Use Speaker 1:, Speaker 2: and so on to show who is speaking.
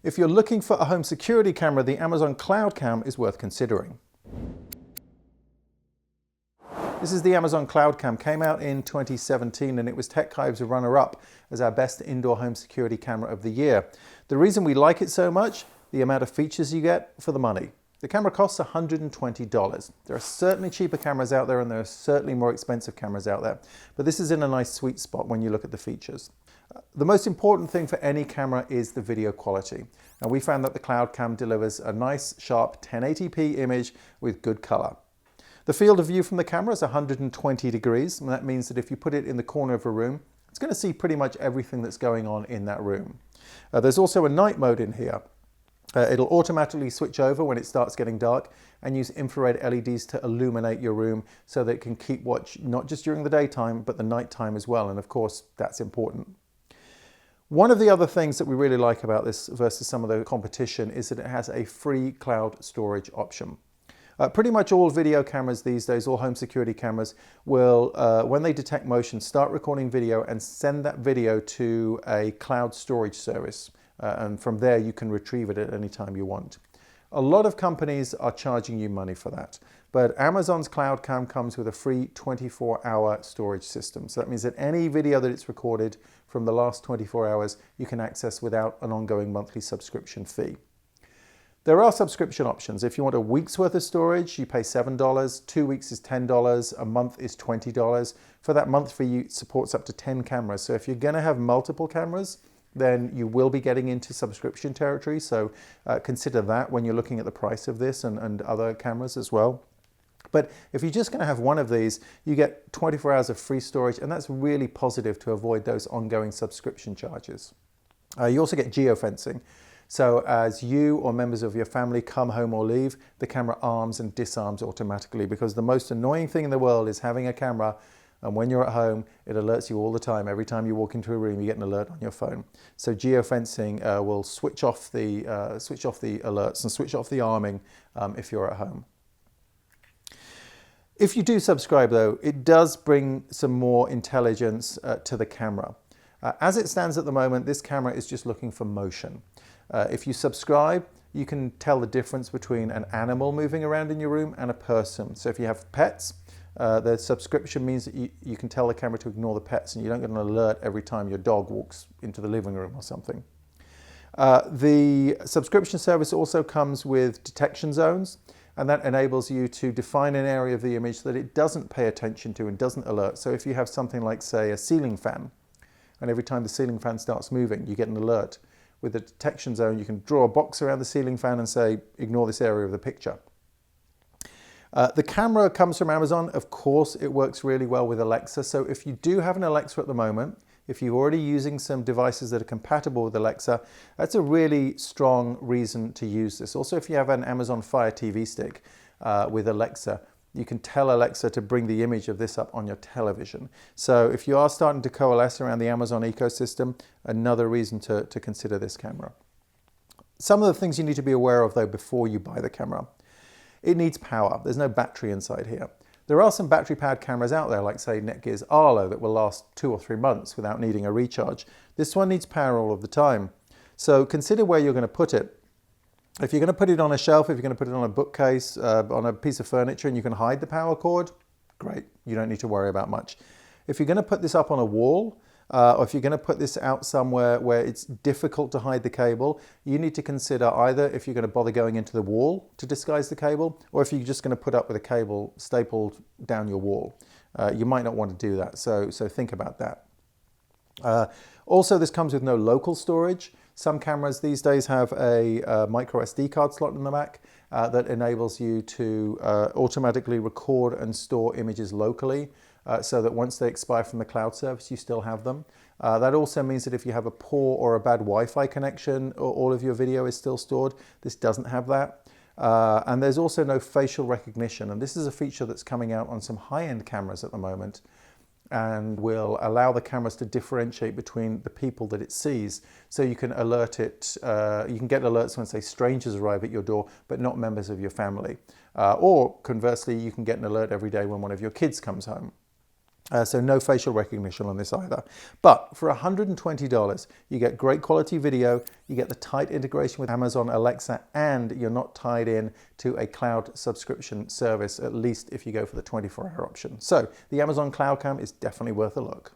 Speaker 1: If you're looking for a home security camera, the Amazon CloudCam is worth considering. This is the Amazon CloudCam, came out in 2017 and it was TechHive's runner-up as our best indoor home security camera of the year. The reason we like it so much, the amount of features you get for the money. The camera costs $120. There are certainly cheaper cameras out there and there are certainly more expensive cameras out there, but this is in a nice sweet spot when you look at the features. The most important thing for any camera is the video quality. And we found that the CloudCam delivers a nice, sharp 1080p image with good color. The field of view from the camera is 120 degrees, and that means that if you put it in the corner of a room, it's going to see pretty much everything that's going on in that room. There's also a night mode in here. It'll automatically switch over when it starts getting dark and use infrared LEDs to illuminate your room so that it can keep watch not just during the daytime, but the nighttime as well. And of course, that's important. One of the other things that we really like about this versus some of the competition is that it has a free cloud storage option. Pretty much all video cameras these days, all home security cameras, will, when they detect motion, start recording video and send that video to a cloud storage service. And from there, you can retrieve it at any time you want. A lot of companies are charging you money for that, but Amazon's CloudCam comes with a free 24-hour storage system. So that means that any video that it's recorded from the last 24 hours, you can access without an ongoing monthly subscription fee. There are subscription options. If you want a week's worth of storage, you pay $7, 2 weeks is $10, a month is $20. For that month fee, it supports up to 10 cameras. So if you're gonna have multiple cameras, then you will be getting into subscription territory. So consider that when you're looking at the price of this and other cameras as well. But if you're just going to have one of these, you get 24 hours of free storage, and that's really positive to avoid those ongoing subscription charges. You also get geofencing. So as you or members of your family come home or leave, the camera arms and disarms automatically, because the most annoying thing in the world is having a camera and when you're at home, it alerts you all the time. Every time you walk into a room, you get an alert on your phone. So geofencing will switch off the alerts and switch off the arming if you're at home. If you do subscribe though, it does bring some more intelligence to the camera. As it stands at the moment, this camera is just looking for motion. If you subscribe, you can tell the difference between an animal moving around in your room and a person. So if you have pets, the subscription means that you can tell the camera to ignore the pets and you don't get an alert every time your dog walks into the living room or something. The subscription service also comes with detection zones, and that enables you to define an area of the image that it doesn't pay attention to and doesn't alert. So if you have something like, say, a ceiling fan, and every time the ceiling fan starts moving, you get an alert. With the detection zone, you can draw a box around the ceiling fan and say, ignore this area of the picture. The camera comes from Amazon. Of course, it works really well with Alexa. So if you do have an Alexa at the moment, if you're already using some devices that are compatible with Alexa, that's a really strong reason to use this. Also, if you have an Amazon Fire TV stick with Alexa, you can tell Alexa to bring the image of this up on your television. So if you are starting to coalesce around the Amazon ecosystem, another reason to consider this camera. Some of the things you need to be aware of though before you buy the camera. It needs power. There's no battery inside here. There are some battery-powered cameras out there, like say Netgear's Arlo, that will last 2 or 3 months without needing a recharge. This one needs power all of the time. So consider where you're going to put it. If you're going to put it on a shelf, if you're going to put it on a bookcase, on a piece of furniture, and you can hide the power cord, great. You don't need to worry about much. If you're going to put this up on a wall, or if you're going to put this out somewhere where it's difficult to hide the cable, you need to consider either if you're going to bother going into the wall to disguise the cable, or if you're just going to put up with a cable stapled down your wall. You might not want to do that, so think about that. Also, this comes with no local storage. Some cameras these days have a micro SD card slot in the back that enables you to automatically record and store images locally. So that once they expire from the cloud service, you still have them. That also means that if you have a poor or a bad Wi-Fi connection, all of your video is still stored. This doesn't have that. And there's also no facial recognition. And this is a feature that's coming out on some high-end cameras at the moment and will allow the cameras to differentiate between the people that it sees. So you can alert it, you can get alerts when, say, strangers arrive at your door, but not members of your family. Or conversely, you can get an alert every day when one of your kids comes home. So no facial recognition on this either. But for $120, you get great quality video, you get the tight integration with Amazon Alexa, and you're not tied in to a cloud subscription service, at least if you go for the 24-hour option. So the Amazon CloudCam is definitely worth a look.